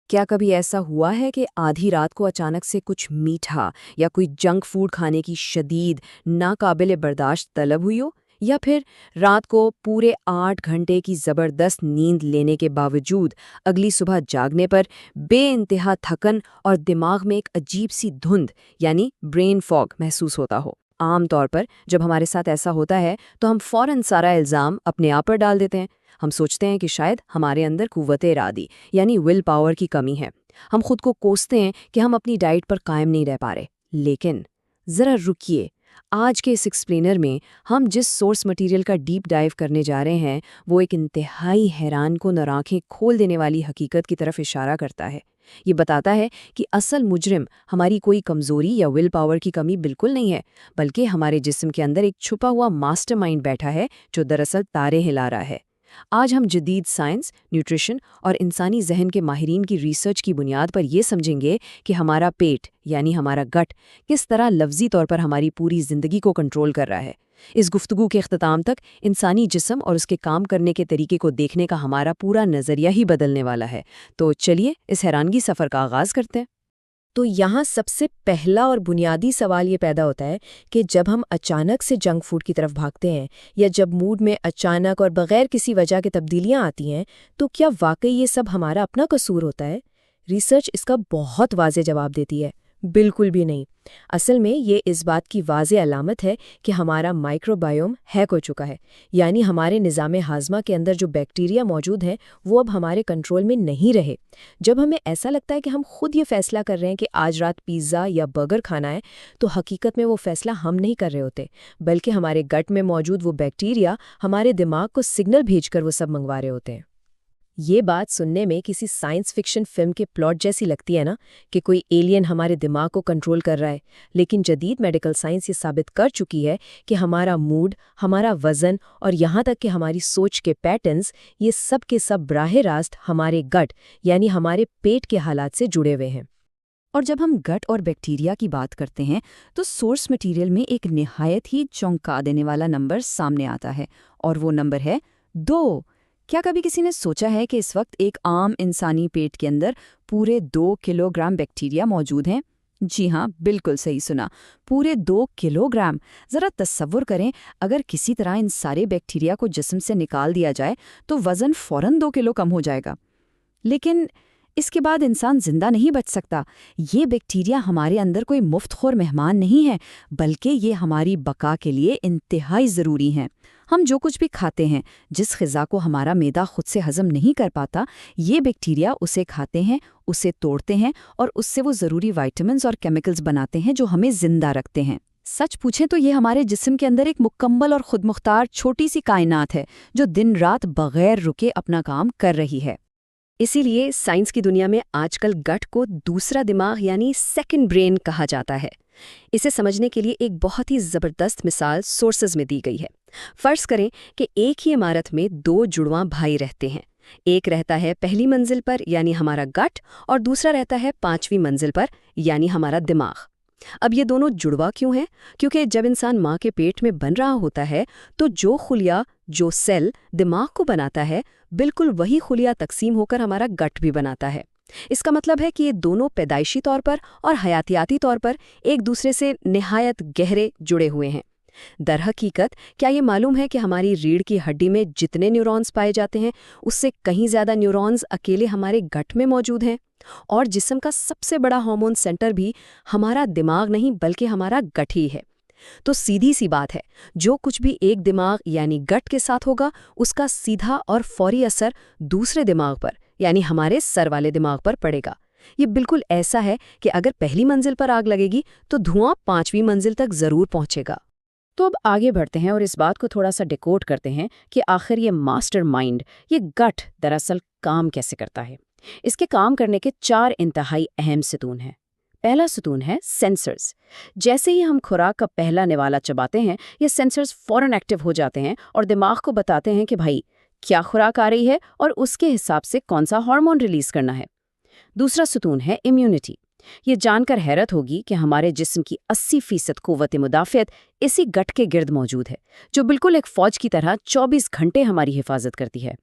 کیا کبھی ایسا ہوا ہے کہ آدھی رات کو اچانک سے کچھ میٹھا یا کوئی جنک فوڈ کھانے کی شدید ناقابل برداشت طلب ہوئی ہو؟ یا پھر رات کو پورے 8 گھنٹے کی زبردست نیند لینے کے باوجود اگلی صبح جاگنے پر بے انتہا تھکن اور دماغ میں ایک عجیب سی دھند یعنی برین فاگ محسوس ہوتا ہو؟ عام طور پر جب ہمارے ساتھ ایسا ہوتا ہے تو ہم فوراً سارا الزام اپنے آپ پر ڈال دیتے ہیں۔ ہم سوچتے ہیں کہ شاید ہمارے اندر قوت ارادی یعنی ول پاور کی کمی ہے۔ ہم خود کو کوستے ہیں کہ ہم اپنی ڈائٹ پر قائم نہیں رہ پا رہے۔ لیکن ذرا رکیے، آج کے اس ایکسپلینر میں ہم جس سورس مٹیریل کا ڈیپ ڈائیو کرنے جا رہے ہیں وہ ایک انتہائی حیران کن اور آنکھیں کھول دینے والی حقیقت کی طرف اشارہ کرتا ہے۔ یہ بتاتا ہے کہ اصل مجرم ہماری کوئی کمزوری یا ول پاور کی کمی بالکل نہیں ہے، بلکہ ہمارے جسم کے اندر ایک چھپا ہوا ماسٹر مائنڈ بیٹھا ہے جو دراصل تارے ہلا رہا ہے۔ آج ہم جدید سائنس، نیوٹریشن اور انسانی ذہن کے ماہرین کی ریسرچ کی بنیاد پر یہ سمجھیں گے کہ ہمارا پیٹ یعنی ہمارا گٹ کس طرح لفظی طور پر ہماری پوری زندگی کو کنٹرول کر رہا ہے۔ اس گفتگو کے اختتام تک انسانی جسم اور اس کے کام کرنے کے طریقے کو دیکھنے کا ہمارا پورا نظریہ ہی بدلنے والا ہے۔ تو چلیے اس حیرانگی سفر کا آغاز کرتے ہیں۔ تو یہاں سب سے پہلا اور بنیادی سوال یہ پیدا ہوتا ہے کہ جب ہم اچانک سے جنک فوڈ کی طرف بھاگتے ہیں یا جب موڈ میں اچانک اور بغیر کسی وجہ کے تبدیلیاں آتی ہیں تو کیا واقعی یہ سب ہمارا اپنا قصور ہوتا ہے؟ ریسرچ اس کا بہت واضح جواب دیتی ہے، بالکل بھی نہیں۔ اصل میں یہ اس بات کی واضح علامت ہے کہ ہمارا مائکرو بائیوم ہیک ہو چکا ہے، یعنی ہمارے نظام ہاضمہ کے اندر جو بیکٹیریا موجود ہیں وہ اب ہمارے کنٹرول میں نہیں رہے۔ جب ہمیں ایسا لگتا ہے کہ ہم خود یہ فیصلہ کر رہے ہیں کہ آج رات پیزا یا برگر کھانا ہے، تو حقیقت میں وہ فیصلہ ہم نہیں کر رہے ہوتے، بلکہ ہمارے گٹ میں موجود وہ بیکٹیریا ہمارے دماغ کو سگنل بھیج کر وہ سب منگوا رہے ہوتے ہیں۔ یہ بات سننے میں کسی سائنس فکشن فلم کے پلاٹ جیسی لگتی ہے نا، کہ کوئی ایلین ہمارے دماغ کو کنٹرول کر رہا ہے، لیکن جدید میڈیکل سائنس یہ ثابت کر چکی ہے کہ ہمارا موڈ، ہمارا وزن اور یہاں تک کہ ہماری سوچ کے پیٹرنز، یہ سب کے سب براہ راست ہمارے گٹ یعنی ہمارے پیٹ کے حالات سے جڑے ہوئے ہیں۔ اور جب ہم گٹ اور بیکٹیریا کی بات کرتے ہیں تو سورس مٹیریل میں ایک نہایت ہی چونکا دینے والا نمبر سامنے آتا ہے، اور وہ نمبر ہے 2۔ کیا کبھی کسی نے سوچا ہے کہ اس وقت ایک عام انسانی پیٹ کے اندر پورے 2 کلو گرام بیکٹیریا موجود ہیں؟ جی ہاں، بالکل صحیح سنا، پورے 2 کلو گرام۔ ذرا تصور کریں، اگر کسی طرح ان سارے بیکٹیریا کو جسم سے نکال دیا جائے تو وزن فوراً 2 کلو کم ہو جائے گا۔ لیکن اس کے بعد انسان زندہ نہیں بچ سکتا۔ یہ بیکٹیریا ہمارے اندر کوئی مفت خور مہمان نہیں ہے، بلکہ یہ ہماری بقا کے لیے انتہائی ضروری ہیں۔ ہم جو کچھ بھی کھاتے ہیں، جس غذا کو ہمارا معدہ خود سے ہضم نہیں کر پاتا، یہ بیکٹیریا اسے کھاتے ہیں، اسے توڑتے ہیں اور اس سے وہ ضروری وائٹامنز اور کیمیکلز بناتے ہیں جو ہمیں زندہ رکھتے ہیں۔ سچ پوچھیں تو یہ ہمارے جسم کے اندر ایک مکمل اور خود مختار چھوٹی سی کائنات ہے جو دن رات بغیر رکے اپنا کام کر رہی ہے۔ اسی لیے سائنس کی دنیا میں آج کل گٹ کو دوسرا دماغ یعنی سیکنڈ برین کہا جاتا ہے۔ اسے سمجھنے کے لیے ایک بہت ہی زبردست مثال سورسز میں دی گئی ہے۔ فرض کریں کہ ایک ہی عمارت میں 2 جڑواں بھائی رہتے ہیں۔ ایک رہتا ہے پہلی منزل پر یعنی ہمارا گٹ، اور دوسرا رہتا ہے 5ویں منزل پر یعنی ہمارا دماغ۔ اب یہ دونوں جڑواں کیوں ہیں؟ کیونکہ جب انسان ماں کے پیٹ میں بن رہا ہوتا ہے تو جو خلیہ، جو سیل دماغ کو بناتا ہے، بالکل وہی خلیہ تقسیم ہو کر ہمارا گٹ بھی بناتا ہے۔ اس کا مطلب ہے کہ یہ دونوں پیدائشی طور پر اور حیاتیاتی طور پر ایک دوسرے سے نہایت گہرے جڑے ہوئے ہیں۔ در حقیقت کیا یہ معلوم ہے کہ ہماری ریڑھ کی ہڈی میں جتنے نیورونز پائے جاتے ہیں اس سے کہیں زیادہ نیورونز اکیلے ہمارے گٹ میں موجود ہیں؟ اور جسم کا سب سے بڑا ہارمون سینٹر بھی ہمارا دماغ نہیں بلکہ ہمارا گٹ ہی ہے۔ تو سیدھی سی بات ہے، جو کچھ بھی ایک دماغ یعنی گٹ کے ساتھ ہوگا اس کا سیدھا اور فوری اثر دوسرے دماغ پر یعنی ہمارے سر والے دماغ پر پڑے گا۔ یہ بالکل ایسا ہے کہ اگر پہلی منزل پر آگ لگے گی تو دھواں 5ویں منزل تک ضرور پہنچے گا۔ تو اب آگے بڑھتے ہیں اور اس بات کو تھوڑا سا ڈیکوڈ کرتے ہیں کہ آخر یہ ماسٹر مائنڈ، یہ گٹ دراصل کام کیسے کرتا ہے۔ اس کے کام کرنے کے 4 انتہائی اہم ستون ہیں۔ پہلا ستون ہے سینسرز۔ جیسے ہی ہم خوراک کا پہلا نوالا چباتے ہیں، یہ سینسرز فوراً ایکٹیو ہو جاتے ہیں اور دماغ کو بتاتے ہیں کہ بھائی کیا خوراک آ رہی ہے اور اس کے حساب سے کون سا ہارمون ریلیز کرنا ہے۔ دوسرا ستون ہے امیونٹی۔ یہ جان کر حیرت ہوگی کہ ہمارے جسم کی 80% قوت مدافعت اسی گٹ کے گرد موجود ہے، جو بالکل ایک فوج کی طرح 24 گھنٹے ہماری حفاظت کرتی ہے۔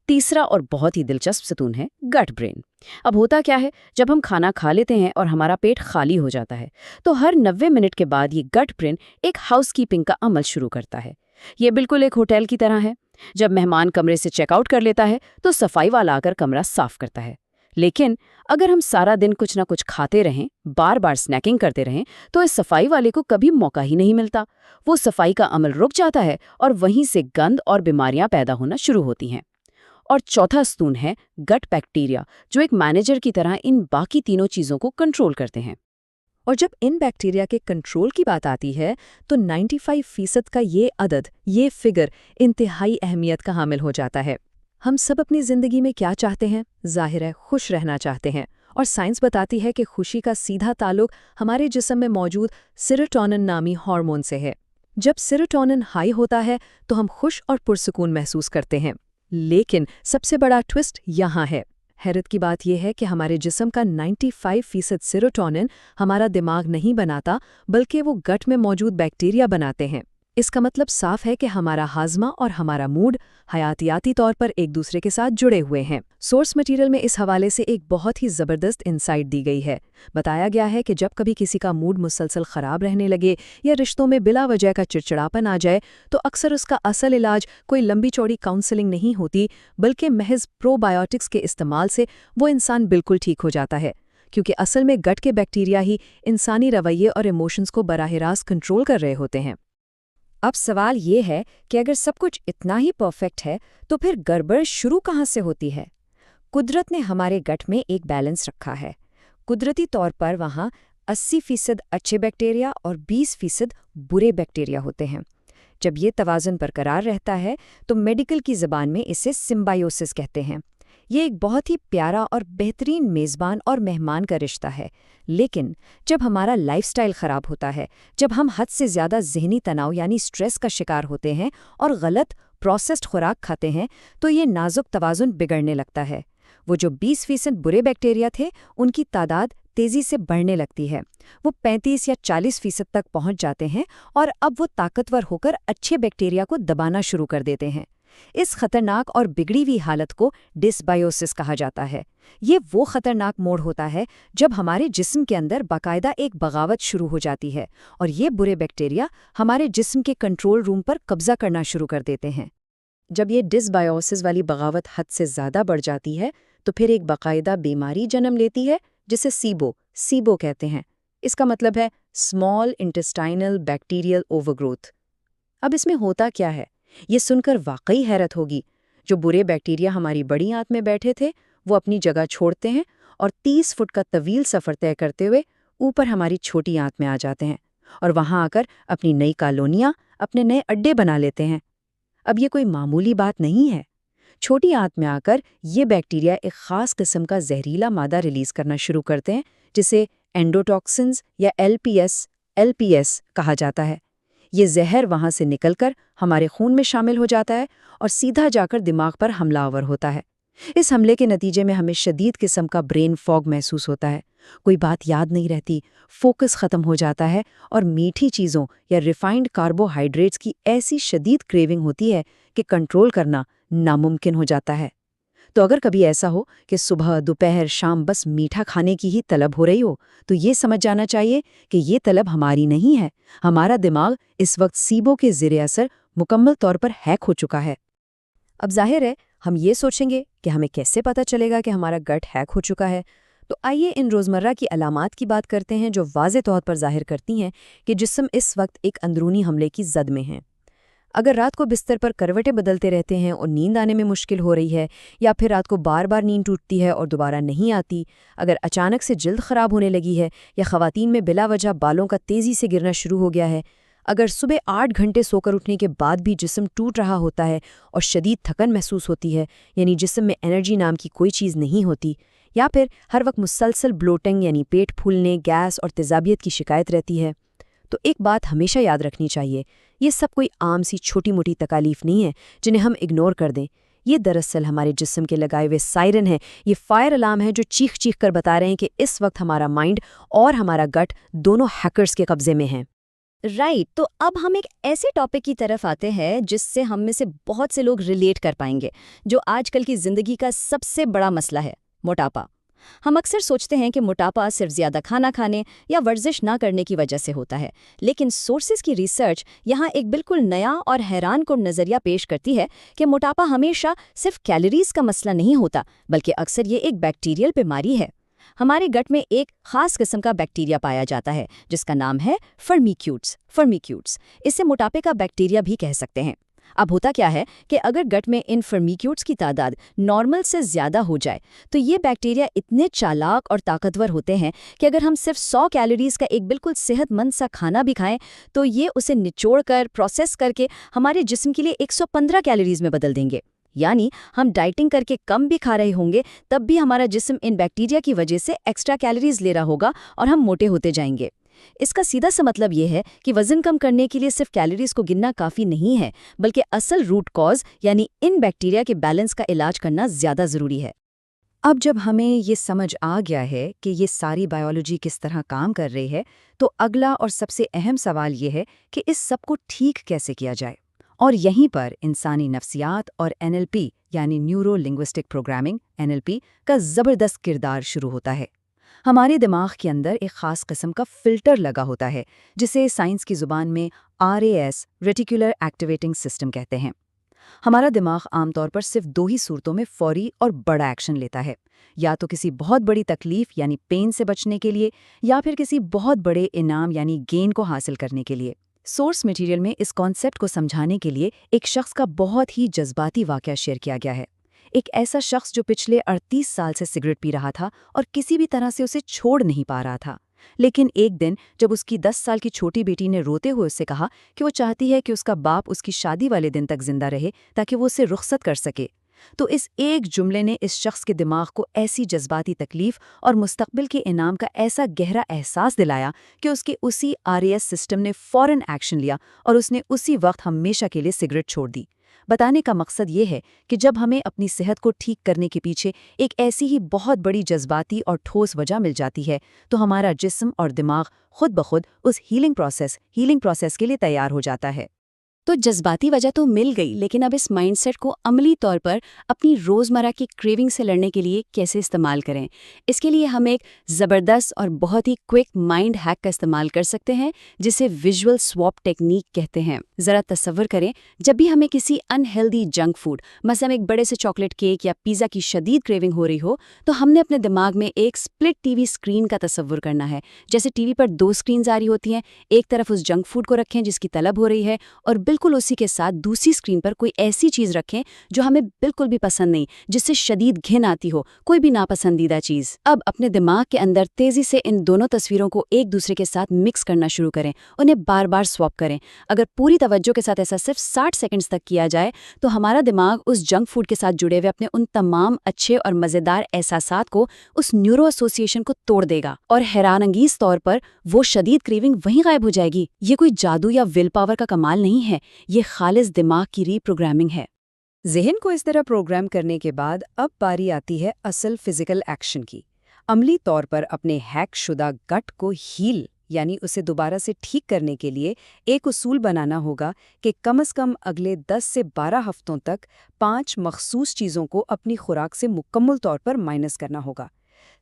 تیسرا اور بہت ہی دلچسپ ستون ہے گٹ برین۔ اب ہوتا کیا ہے، جب ہم کھانا کھا لیتے ہیں اور ہمارا پیٹ خالی ہو جاتا ہے تو ہر 90 منٹ کے بعد یہ گٹ برین ایک ہاؤس کیپنگ کا عمل شروع کرتا ہے۔ یہ بالکل ایک ہوٹل کی طرح ہے۔ جب مہمان کمرے سے چیک آؤٹ کر لیتا ہے تو صفائی والا آ کر کمرہ صاف کرتا ہے۔ لیکن اگر ہم سارا دن کچھ نہ کچھ کھاتے رہیں، بار بار سنیکنگ کرتے رہیں، تو اس صفائی والے کو کبھی موقع ہی نہیں ملتا۔ وہ صفائی کا عمل رک جاتا ہے اور وہیں سے گند اور بیماریاں پیدا ہونا شروع ہوتی ہیں۔ اور چوتھا ستون ہے گٹ بیکٹیریا، جو ایک مینیجر کی طرح ان باقی تینوں چیزوں کو کنٹرول کرتے ہیں۔ اور جب ان بیکٹیریا کے کنٹرول کی بات آتی ہے تو 95% کا یہ عدد، یہ فگر انتہائی اہمیت کا حامل ہو جاتا ہے۔ ہم سب اپنی زندگی میں کیا چاہتے ہیں؟ ظاہر ہے خوش رہنا چاہتے ہیں، اور سائنس بتاتی ہے کہ خوشی کا سیدھا تعلق ہمارے جسم میں موجود سیروٹونن نامی ہارمون سے ہے۔ جب سیروٹونن ہائی ہوتا ہے تو ہم خوش اور پرسکون محسوس کرتے ہیں۔ لیکن سب سے بڑا ٹوسٹ یہاں ہے۔ حیرت کی بات یہ ہے کہ ہمارے جسم کا 95% سیروٹونن ہمارا دماغ نہیں بناتا، بلکہ وہ گٹ میں موجود بیکٹیریا بناتے ہیں۔ اس کا مطلب صاف ہے کہ ہمارا ہاضمہ اور ہمارا موڈ حیاتیاتی طور پر ایک دوسرے کے ساتھ جڑے ہوئے ہیں۔ سورس مٹیریل میں اس حوالے سے ایک بہت ہی زبردست انسائٹ دی گئی ہے۔ بتایا گیا ہے کہ جب کبھی کسی کا موڈ مسلسل خراب رہنے لگے یا رشتوں میں بلا وجہ کا چڑچڑاپن آ جائے تو اکثر اس کا اصل علاج کوئی لمبی چوڑی کاؤنسلنگ نہیں ہوتی، بلکہ محض پرو بایوٹکس کے استعمال سے وہ انسان بالکل ٹھیک ہو جاتا ہے، کیونکہ اصل میں گٹ کے بیکٹیریا ہی انسانی رویے اور ایموشنز کو براہ راست کنٹرول کر رہے ہوتے ہیں۔ اب سوال یہ ہے کہ اگر سب کچھ اتنا ہی پرفیکٹ ہے تو پھر گڑبڑ شروع کہاں سے ہوتی ہے؟ قدرت نے ہمارے گٹ میں ایک بیلنس رکھا ہے۔ قدرتی طور پر وہاں 80% اچھے بیکٹیریا اور 20% برے بیکٹیریا ہوتے ہیں۔ جب یہ توازن برقرار رہتا ہے تو میڈیکل کی زبان میں اسے سمبائیوسس کہتے ہیں۔ یہ ایک بہت ہی پیارا اور بہترین میزبان اور مہمان کا رشتہ ہے۔ لیکن جب ہمارا لائف سٹائل خراب ہوتا ہے، جب ہم حد سے زیادہ ذہنی تناؤ یعنی سٹریس کا شکار ہوتے ہیں اور غلط پروسیسڈ خوراک کھاتے ہیں، تو یہ نازک توازن بگڑنے لگتا ہے۔ وہ جو 20% برے بیکٹیریا تھے، ان کی تعداد تیزی سے بڑھنے لگتی ہے۔ وہ 35 یا 40% تک پہنچ جاتے ہیں اور اب وہ طاقتور ہو کر اچھے بیکٹیریا کو دبانا شروع کر دیتے ہیں۔ اس خطرناک اور بگڑی ہوئی حالت کو ڈسبائیوسس کہا جاتا ہے۔ یہ وہ خطرناک موڑ ہوتا ہے جب ہمارے جسم کے اندر باقاعدہ ایک بغاوت شروع ہو جاتی ہے اور یہ برے بیکٹیریا ہمارے جسم کے کنٹرول روم پر قبضہ کرنا شروع کر دیتے ہیں۔ جب یہ ڈسبائیوسس والی بغاوت حد سے زیادہ بڑھ جاتی ہے تو پھر ایک باقاعدہ بیماری جنم لیتی ہے جسے سیبو کہتے ہیں۔ اس کا مطلب ہے small intestinal bacterial over growth. اب اس میں ہوتا کیا ہے؟ یہ سن کر واقعی حیرت ہوگی۔ جو برے بیکٹیریا ہماری بڑی آنت میں بیٹھے تھے وہ اپنی جگہ چھوڑتے ہیں اور 30 فٹ کا طویل سفر طے کرتے ہوئے اوپر ہماری چھوٹی آنت میں آ جاتے ہیں اور وہاں آ کر اپنی نئی کالونیاں، اپنے نئے اڈے بنا لیتے ہیں۔ اب یہ کوئی معمولی بات نہیں ہے۔ چھوٹی آنت میں آ کر یہ بیکٹیریا ایک خاص قسم کا زہریلا مادہ ریلیز کرنا شروع کرتے ہیں جسے اینڈوٹاکسنز یا ایل پی ایس کہا جاتا ہے۔ یہ زہر وہاں سے نکل کر ہمارے خون میں شامل ہو جاتا ہے اور سیدھا جا کر دماغ پر حملہ آور ہوتا ہے۔ اس حملے کے نتیجے میں ہمیں شدید قسم کا برین فاگ محسوس ہوتا ہے۔ کوئی بات یاد نہیں رہتی، فوکس ختم ہو جاتا ہے اور میٹھی چیزوں یا ریفائنڈ کاربوہائیڈریٹس کی ایسی شدید کریونگ ہوتی ہے کہ کنٹرول کرنا ناممکن ہو جاتا ہے۔ تو اگر کبھی ایسا ہو کہ صبح، دوپہر، شام بس میٹھا کھانے کی ہی طلب ہو رہی ہو، تو یہ سمجھ جانا چاہیے کہ یہ طلب ہماری نہیں ہے۔ ہمارا دماغ اس وقت سیبو کے زیر اثر مکمل طور پر ہیک ہو چکا ہے۔ اب ظاہر ہے ہم یہ سوچیں گے کہ ہمیں کیسے پتہ چلے گا کہ ہمارا گٹ ہیک ہو چکا ہے۔ تو آئیے ان روزمرہ کی علامات کی بات کرتے ہیں جو واضح طور پر ظاہر کرتی ہیں کہ جسم اس وقت ایک اندرونی حملے کی زد میں ہے۔ اگر رات کو بستر پر کروٹیں بدلتے رہتے ہیں اور نیند آنے میں مشکل ہو رہی ہے، یا پھر رات کو بار بار نیند ٹوٹتی ہے اور دوبارہ نہیں آتی، اگر اچانک سے جلد خراب ہونے لگی ہے یا خواتین میں بلا وجہ بالوں کا تیزی سے گرنا شروع ہو گیا ہے، اگر صبح 8 گھنٹے سو کر اٹھنے کے بعد بھی جسم ٹوٹ رہا ہوتا ہے اور شدید تھکن محسوس ہوتی ہے، یعنی جسم میں انرجی نام کی کوئی چیز نہیں ہوتی، یا پھر ہر وقت مسلسل بلوٹنگ یعنی پیٹ پھولنے، گیس اور تیزابیت کی شکایت رہتی ہے، تو ایک بات ہمیشہ یاد رکھنی چاہیے، یہ سب کوئی عام سی چھوٹی موٹی تکالیف نہیں ہے جنہیں ہم اگنور کر دیں۔ یہ دراصل ہمارے جسم کے لگائے ہوئے سائرن ہے، یہ فائر الارم ہے جو چیخ چیخ کر بتا رہے ہیں کہ اس وقت ہمارا مائنڈ اور ہمارا گٹ دونوں ہیکرز کے قبضے میں ہیں۔ رائٹ، تو اب ہم ایک ایسے ٹاپک کی طرف آتے ہیں جس سے ہم میں سے بہت سے لوگ ریلیٹ کر پائیں گے، جو آج کل کی زندگی کا سب سے بڑا مسئلہ ہے، موٹاپا۔ ہم اکثر سوچتے ہیں کہ موٹاپا صرف زیادہ کھانا کھانے یا ورزش نہ کرنے کی وجہ سے ہوتا ہے، لیکن سورسز کی ریسرچ یہاں ایک بالکل نیا اور حیران کن نظریہ پیش کرتی ہے کہ موٹاپا ہمیشہ صرف کیلوریز کا مسئلہ نہیں ہوتا، بلکہ اکثر یہ ایک بیکٹیریل بیماری ہے۔ ہمارے گٹ میں ایک خاص قسم کا بیکٹیریا پایا جاتا ہے جس کا نام ہے فرمیکیوٹس۔ اسے موٹاپے کا بیکٹیریا بھی کہہ سکتے ہیں۔ اب ہوتا کیا ہے کہ اگر گٹ میں ان فرمیکیوٹس کی تعداد نارمل سے زیادہ ہو جائے تو یہ بیکٹیریا اتنے چالاک اور طاقتور ہوتے ہیں کہ اگر ہم صرف 100 کیلوریز کا ایک بالکل صحت مند سا کھانا بھی کھائیں تو یہ اسے نچوڑ کر پروسیس کر کے ہمارے جسم کے لیے 115 کیلوریز میں بدل دیں گے۔ یعنی ہم ڈائٹنگ کر کے کم بھی کھا رہے ہوں گے تب بھی ہمارا جسم ان بیکٹیریا کی وجہ سے ایکسٹرا کیلوریز لے رہا ہوگا اور ہم موٹے ہوتے جائیں گے۔ اس کا سیدھا سا مطلب یہ ہے کہ وزن کم کرنے کے لیے صرف کیلوریز کو گننا کافی نہیں ہے، بلکہ اصل روٹ کاز یعنی ان بیکٹیریا کے بیلنس کا علاج کرنا زیادہ ضروری ہے۔ اب جب ہمیں یہ سمجھ آ گیا ہے کہ یہ ساری بایولوجی کس طرح کام کر رہی ہے، تو اگلا اور سب سے اہم سوال یہ ہے کہ اس سب کو ٹھیک کیسے کیا جائے۔ اور یہیں پر انسانی نفسیات اور NLP یعنی نیورو لنگوسٹک پروگرامنگ NLP کا زبردست کردار شروع ہوتا ہے۔ ہمارے دماغ کے اندر ایک خاص قسم کا فلٹر لگا ہوتا ہے جسے سائنس کی زبان میں RAS ریٹیکولر ایکٹیویٹنگ سسٹم کہتے ہیں۔ ہمارا دماغ عام طور پر صرف 2 ہی صورتوں میں فوری اور بڑا ایکشن لیتا ہے، یا تو کسی بہت بڑی تکلیف یعنی پین سے بچنے کے لیے، یا پھر کسی بہت بڑے انعام یعنی گین کو حاصل کرنے کے لیے۔ سورس میٹیریل میں اس کانسیپٹ کو سمجھانے کے لیے ایک شخص کا بہت ہی جذباتی واقعہ شیئر کیا گیا ہے۔ ایک ایسا شخص جو پچھلے 38 سال سے سگریٹ پی رہا تھا اور کسی بھی طرح سے اسے چھوڑ نہیں پا رہا تھا، لیکن ایک دن جب اس کی 10 سال کی چھوٹی بیٹی نے روتے ہوئے اسے کہا کہ وہ چاہتی ہے کہ اس کا باپ اس کی شادی والے دن تک زندہ رہے تاکہ وہ اسے رخصت کر سکے، تو اس ایک جملے نے اس شخص کے دماغ کو ایسی جذباتی تکلیف اور مستقبل کے انعام کا ایسا گہرا احساس دلایا کہ اس کے اسی RAS سسٹم نے فوراً ایکشن لیا اور اس نے اسی وقت ہمیشہ کے لیے سگریٹ چھوڑ دی۔ بتانے کا مقصد یہ ہے کہ جب ہمیں اپنی صحت کو ٹھیک کرنے کے پیچھے ایک ایسی ہی بہت بڑی جذباتی اور ٹھوس وجہ مل جاتی ہے تو ہمارا جسم اور دماغ خود بخود اس ہیلنگ پروسیس کے لیے تیار ہو جاتا ہے۔ تو جذباتی وجہ تو مل گئی، لیکن اب اس مائنڈ سیٹ کو عملی طور پر اپنی روزمرہ کی کریونگ سے لڑنے کے لیے کیسے استعمال کریں؟ اس کے لیے ہم ایک زبردست اور بہت ہی کوئک مائنڈ ہیک کا استعمال کر سکتے ہیں جسے ویژول سواپ ٹیکنیک کہتے ہیں۔ ذرا تصور کریں، جب بھی ہمیں کسی ان ہیلدی جنک فوڈ مثلا ایک بڑے سے چاکلیٹ کیک یا پیزا کی شدید کریونگ ہو رہی ہو تو ہم نے اپنے دماغ میں ایک سپلٹ ٹی وی اسکرین کا تصور کرنا ہے۔ جیسے ٹی وی پر 2 اسکرینز آ رہی ہوتی ہیں، ایک طرف اس جنک فوڈ کو رکھیں جس کی طلب ہو رہی ہے، اور بالکل اسی کے ساتھ دوسری اسکرین پر کوئی ایسی چیز رکھیں جو ہمیں بالکل بھی پسند نہیں، جس سے شدید گھن آتی ہو، کوئی بھی ناپسندیدہ چیز۔ اب اپنے دماغ کے اندر تیزی سے ان دونوں تصویروں کو ایک دوسرے کے ساتھ مکس کرنا شروع کریں، انہیں بار بار سواپ کریں۔ اگر پوری توجہ کے ساتھ ایسا صرف 60 سیکنڈز تک کیا جائے تو ہمارا دماغ اس جنک فوڈ کے ساتھ جڑے ہوئے اپنے ان تمام اچھے اور مزیدار احساسات کو، اس نیورو ایسوسیشن کو توڑ دے گا، اور حیران انگیز طور پر وہ شدید کریونگ وہیں غائب ہو جائے گی۔ یہ کوئی جادو یا ول پاور کا کمال نہیں ہے، یہ خالص دماغ کی ری پروگرامنگ ہے۔ ذہن کو اس طرح پروگرام کرنے کے بعد اب باری آتی ہے اصل فزیکل ایکشن کی۔ عملی طور پر اپنے ہیک شدہ گٹ کو ہیل یعنی اسے دوبارہ سے ٹھیک کرنے کے لیے ایک اصول بنانا ہوگا کہ کم از کم اگلے 10 سے 12 ہفتوں تک 5 مخصوص چیزوں کو اپنی خوراک سے مکمل طور پر مائنس کرنا ہوگا۔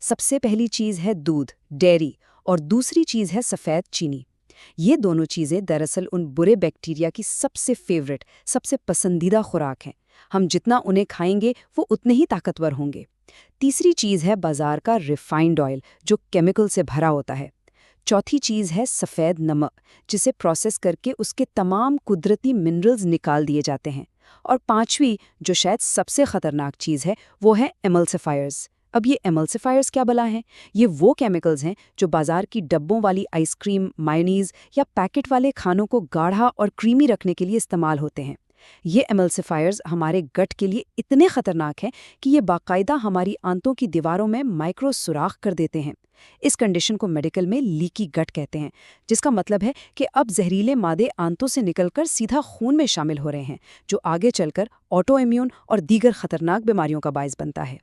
سب سے پہلی چیز ہے دودھ، ڈیری، اور دوسری چیز ہے سفید چینی۔ یہ دونوں چیزیں دراصل ان برے بیکٹیریا کی سب سے فیورٹ، سب سے پسندیدہ خوراک ہیں۔ ہم جتنا انہیں کھائیں گے وہ اتنے ہی طاقتور ہوں گے۔ تیسری چیز ہے بازار کا ریفائنڈ آئل جو کیمیکل سے بھرا ہوتا ہے۔ چوتھی چیز ہے سفید نمک جسے پروسیس کر کے اس کے تمام قدرتی منرلز نکال دیے جاتے ہیں۔ اور پانچویں، جو شاید سب سے خطرناک چیز ہے، وہ ہے ایملسیفائرز۔ اب یہ ایملسیفائرز کیا بلا ہیں؟ یہ وہ کیمیکلز ہیں جو بازار کی ڈبوں والی آئس کریم، مایونیز یا پیکٹ والے کھانوں کو گاڑھا اور کریمی رکھنے کے لیے استعمال ہوتے ہیں۔ یہ ایملسیفائرز ہمارے گٹ کے لیے اتنے خطرناک ہیں کہ یہ باقاعدہ ہماری آنتوں کی دیواروں میں مائکرو سوراخ کر دیتے ہیں۔ اس کنڈیشن کو میڈیکل میں لیکی گٹ کہتے ہیں، جس کا مطلب ہے کہ اب زہریلے مادے آنتوں سے نکل کر سیدھا خون میں شامل ہو رہے ہیں، جو آگے چل کر آٹو امیون اور دیگر خطرناک بیماریوں کا باعث بنتا ہے۔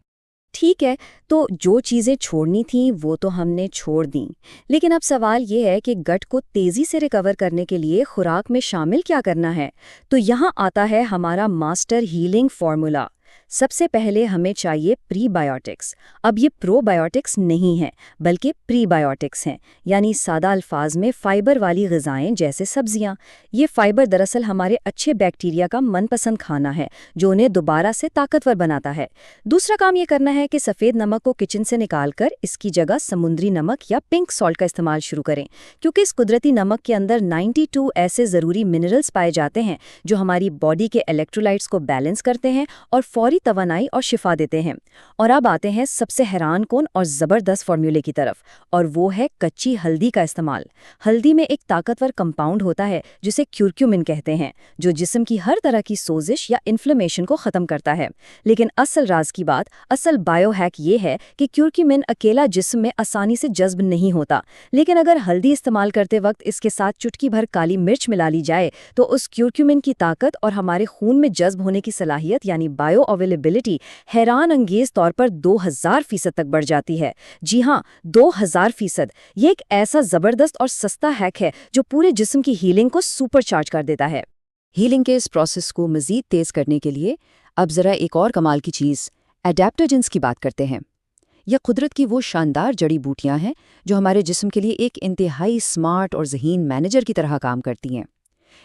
ٹھیک ہے، تو جو چیزیں چھوڑنی تھیں وہ تو ہم نے چھوڑ دیں، لیکن اب سوال یہ ہے کہ گٹ کو تیزی سے ریکور کرنے کے لیے خوراک میں شامل کیا کرنا ہے؟ تو یہاں آتا ہے ہمارا ماسٹر ہیلنگ فارمولا۔ سب سے پہلے ہمیں چاہیے پری بائیوٹکس۔ اب یہ پرو بائیوٹکس نہیں ہیں بلکہ پری بائیوٹکس ہیں، یعنی سادہ الفاظ میں فائبر والی غذائیں جیسے سبزیاں۔ یہ فائبر دراصل ہمارے اچھے بیکٹیریا کا من پسند کھانا ہے جو انہیں دوبارہ سے طاقتور بناتا ہے۔ دوسرا کام یہ کرنا ہے کہ سفید نمک کو کچن سے نکال کر اس کی جگہ سمندری نمک یا پنک سالٹ کا استعمال شروع کریں، کیونکہ اس قدرتی نمک کے اندر 92 ایسے ضروری منرلز پائے جاتے ہیں جو ہماری باڈی کے الیکٹرولائٹس کو بیلنس کرتے ہیں اور فوری توانائی اور شفا دیتے ہیں۔ اور اب آتے ہیں سب سے حیران کن اور زبردست فارمولے کی طرف، اور وہ ہے کچی ہلدی کا استعمال۔ ہلدی میں ایک طاقتور کمپاؤنڈ ہوتا ہے جسے کیورکیومن کہتے ہیں، جو جسم کی ہر طرح کی سوزش یا انفلیمیشن کو ختم کرتا ہے۔ لیکن اصل راز کی بات، اصل بائیو ہیک یہ ہے کہ کیورکیومن اکیلا جسم میں آسانی سے جذب نہیں ہوتا، لیکن اگر ہلدی استعمال کرتے وقت اس کے ساتھ چٹکی بھر کالی مرچ ملا لی جائے تو اس کیورکیومن کی طاقت اور ہمارے خون میں جذب ہونے کی صلاحیت یعنی بائیو اویلیبلٹی حیران انگیز طور پر 2000% تک بڑھ جاتی ہے۔ جی ہاں، 2000%۔ یہ ایک ایسا زبردست اور سستا ہیک ہے جو پورے جسم کی ہیلنگ کو سپر چارج کر دیتا ہے۔ ہیلنگ کے اس پروسیس کو مزید تیز کرنے کے لیے اب ذرا ایک اور کمال کی چیز ایڈیپٹوجنز کی بات کرتے ہیں۔ یہ قدرت کی وہ شاندار جڑی بوٹیاں ہیں جو ہمارے جسم کے لیے ایک انتہائی سمارٹ اور ذہین مینیجر کی طرح کام کرتی ہیں۔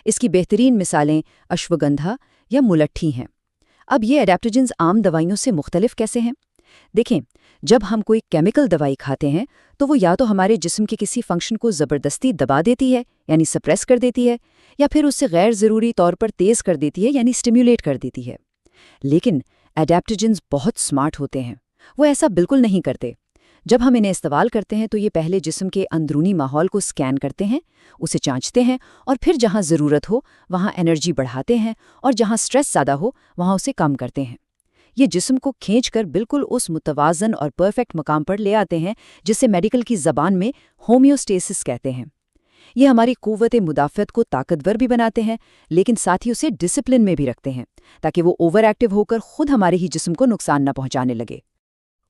اس کی بہترین مثالیں اشوگندھا یا ملٹھی ہیں۔ اب یہ ایڈیپٹوجنز عام دوائیوں سے مختلف کیسے ہیں؟ دیکھیں، جب ہم کوئی کیمیکل دوائی کھاتے ہیں تو وہ یا تو ہمارے جسم کے کسی فنکشن کو زبردستی دبا دیتی ہے یعنی سپریس کر دیتی ہے، یا پھر اسے غیر ضروری طور پر تیز کر دیتی ہے یعنی اسٹیمیولیٹ کر دیتی ہے۔ لیکن ایڈیپٹوجنز بہت سمارٹ ہوتے ہیں، وہ ایسا بالکل نہیں کرتے۔ جب ہم انہیں استعمال کرتے ہیں تو یہ پہلے جسم کے اندرونی ماحول کو سکین کرتے ہیں، اسے جانچتے ہیں، اور پھر جہاں ضرورت ہو وہاں انرجی بڑھاتے ہیں، اور جہاں سٹریس زیادہ ہو وہاں اسے کم کرتے ہیں۔ یہ جسم کو کھینچ کر بالکل اس متوازن اور پرفیکٹ مقام پر لے آتے ہیں جسے میڈیکل کی زبان میں ہومیوسٹیسس کہتے ہیں۔ یہ ہماری قوت مدافعت کو طاقتور بھی بناتے ہیں، لیکن ساتھ ہی اسے ڈسپلن میں بھی رکھتے ہیں تاکہ وہ اوور ایکٹیو ہو کر خود ہمارے ہی جسم کو نقصان نہ پہنچانے لگے۔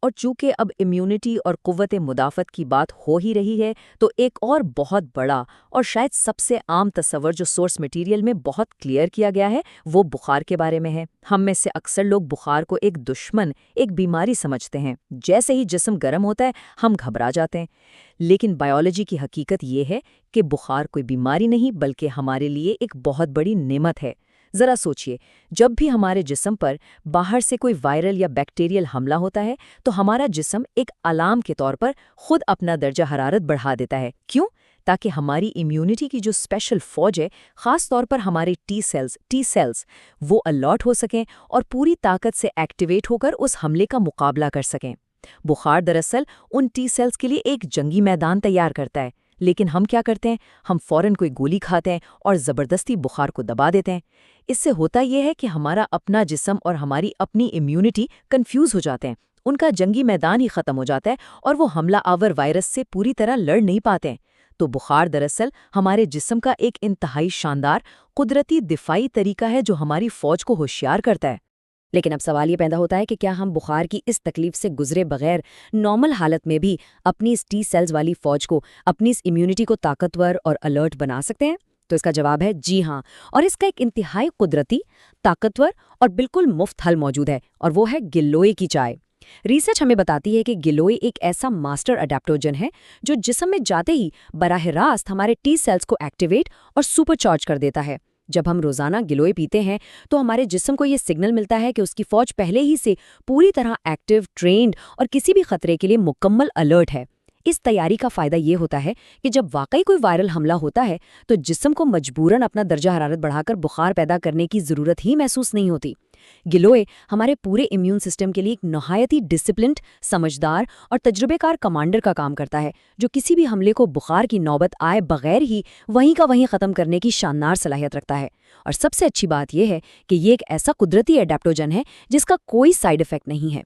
اور چونکہ اب امیونٹی اور قوت مدافعت کی بات ہو ہی رہی ہے تو ایک اور بہت بڑا اور شاید سب سے عام تصور جو سورس مٹیریل میں بہت کلیئر کیا گیا ہے وہ بخار کے بارے میں ہے۔ ہم میں سے اکثر لوگ بخار کو ایک دشمن، ایک بیماری سمجھتے ہیں۔ جیسے ہی جسم گرم ہوتا ہے ہم گھبرا جاتے ہیں، لیکن بائیولوجی کی حقیقت یہ ہے کہ بخار کوئی بیماری نہیں بلکہ ہمارے لیے ایک بہت بڑی نعمت ہے۔ ذرا سوچئے، جب بھی ہمارے جسم پر باہر سے کوئی وائرل یا بیکٹیریل حملہ ہوتا ہے تو ہمارا جسم ایک الارم کے طور پر خود اپنا درجہ حرارت بڑھا دیتا ہے۔ کیوں؟ تاکہ ہماری امیونٹی کی جو اسپیشل فوج ہے، خاص طور پر ہمارے ٹی سیلز، وہ الرٹ ہو سکیں اور پوری طاقت سے ایکٹیویٹ ہو کر اس حملے کا مقابلہ کر سکیں۔ بخار دراصل ان ٹی سیلز کے لیے ایک جنگی میدان تیار کرتا ہے، لیکن ہم کیا کرتے ہیں؟ ہم فوراً کوئی گولی کھاتے ہیں اور زبردستی بخار کو دبا دیتے ہیں۔ اس سے ہوتا یہ ہے کہ ہمارا اپنا جسم اور ہماری اپنی امیونٹی کنفیوز ہو جاتے ہیں، ان کا جنگی میدان ہی ختم ہو جاتا ہے اور وہ حملہ آور وائرس سے پوری طرح لڑ نہیں پاتے ہیں۔ تو بخار دراصل ہمارے جسم کا ایک انتہائی شاندار قدرتی دفاعی طریقہ ہے جو ہماری فوج کو ہوشیار کرتا ہے۔ لیکن اب سوال یہ پیدا ہوتا ہے کہ کیا ہم بخار کی اس تکلیف سے گزرے بغیر نارمل حالت میں بھی اپنی اس ٹی سیلز والی فوج کو، اپنی اس امیونٹی کو طاقتور اور الرٹ بنا سکتے ہیں؟ تو اس کا جواب ہے جی ہاں، اور اس کا ایک انتہائی قدرتی، طاقتور اور بالکل مفت حل موجود ہے، اور وہ ہے گلوئے کی چائے۔ ریسرچ ہمیں بتاتی ہے کہ گلوئے ایک ایسا ماسٹر اڈیپٹوجن ہے جو جسم میں جاتے ہی براہ راست ہمارے ٹی سیلز کو ایکٹیویٹ اور سپر چارج کر دیتا ہے۔ جب ہم روزانہ گلوئے پیتے ہیں تو ہمارے جسم کو یہ سگنل ملتا ہے کہ اس کی فوج پہلے ہی سے پوری طرح ایکٹیو، ٹرینڈ اور کسی بھی خطرے کے لیے مکمل الرٹ ہے۔ اس تیاری کا فائدہ یہ ہوتا ہے کہ جب واقعی کوئی وائرل حملہ ہوتا ہے تو جسم کو مجبوراً اپنا درجہ حرارت بڑھا کر بخار پیدا کرنے کی ضرورت ہی محسوس نہیں ہوتی۔ گلوئے ہمارے پورے امیون سسٹم کے لیے ایک نہایت ہی ڈسپلنڈ، سمجھدار اور تجربے کار کمانڈر کا کام کرتا ہے، جو کسی بھی حملے کو بخار کی نوبت آئے بغیر ہی وہیں کا وہیں ختم کرنے کی شاندار صلاحیت رکھتا ہے۔ اور سب سے اچھی بات یہ ہے کہ یہ ایک ایسا قدرتی ایڈیپٹوجن ہے جس کا کوئی سائیڈ ایفیکٹ نہیں ہے۔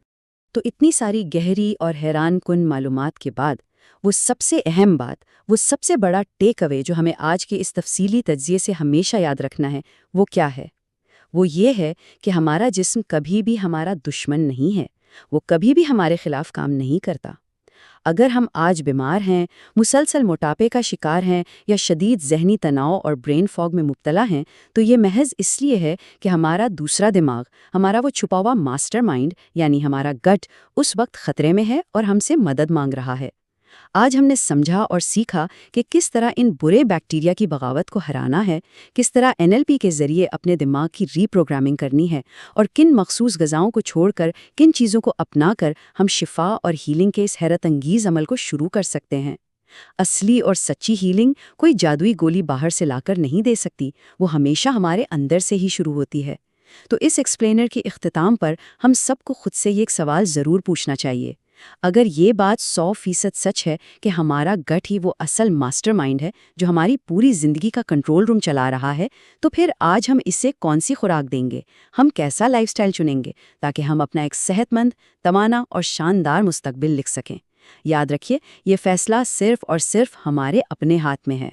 تو اتنی ساری گہری اور حیران کن معلومات کے بعد وہ سب سے اہم بات، وہ سب سے بڑا ٹیک اوے جو ہمیں آج کے اس تفصیلی تجزیے سے ہمیشہ یاد رکھنا ہے، وہ کیا ہے؟ وہ یہ ہے کہ ہمارا جسم کبھی بھی ہمارا دشمن نہیں ہے، وہ کبھی بھی ہمارے خلاف کام نہیں کرتا۔ اگر ہم آج بیمار ہیں، مسلسل موٹاپے کا شکار ہیں یا شدید ذہنی تناؤ اور برین فاگ میں مبتلا ہیں، تو یہ محض اس لیے ہے کہ ہمارا دوسرا دماغ، ہمارا وہ چھپا ہوا ماسٹر مائنڈ یعنی ہمارا گٹ، اس وقت خطرے میں ہے اور ہم سے مدد مانگ رہا ہے۔ آج ہم نے سمجھا اور سیکھا کہ کس طرح ان برے بیکٹیریا کی بغاوت کو ہرانا ہے، کس طرح NLP کے ذریعے اپنے دماغ کی ری پروگرامنگ کرنی ہے، اور کن مخصوص غذاؤں کو چھوڑ کر کن چیزوں کو اپنا کر ہم شفا اور ہیلنگ کے اس حیرت انگیز عمل کو شروع کر سکتے ہیں۔ اصلی اور سچی ہیلنگ کوئی جادوئی گولی باہر سے لا کر نہیں دے سکتی، وہ ہمیشہ ہمارے اندر سے ہی شروع ہوتی ہے۔ تو اس ایکسپلینر کے اختتام پر ہم سب کو خود سے یہ ایک سوال ضرور پوچھنا چاہیے۔ اگر یہ بات 100% سچ ہے کہ ہمارا گٹ ہی وہ اصل ماسٹر مائنڈ ہے جو ہماری پوری زندگی کا کنٹرول روم چلا رہا ہے، تو پھر آج ہم اسے کون سی خوراک دیں گے، ہم کیسا لائف سٹائل چنیں گے تاکہ ہم اپنا ایک صحت مند، توانا اور شاندار مستقبل لکھ سکیں؟ یاد رکھیے، یہ فیصلہ صرف اور صرف ہمارے اپنے ہاتھ میں ہے۔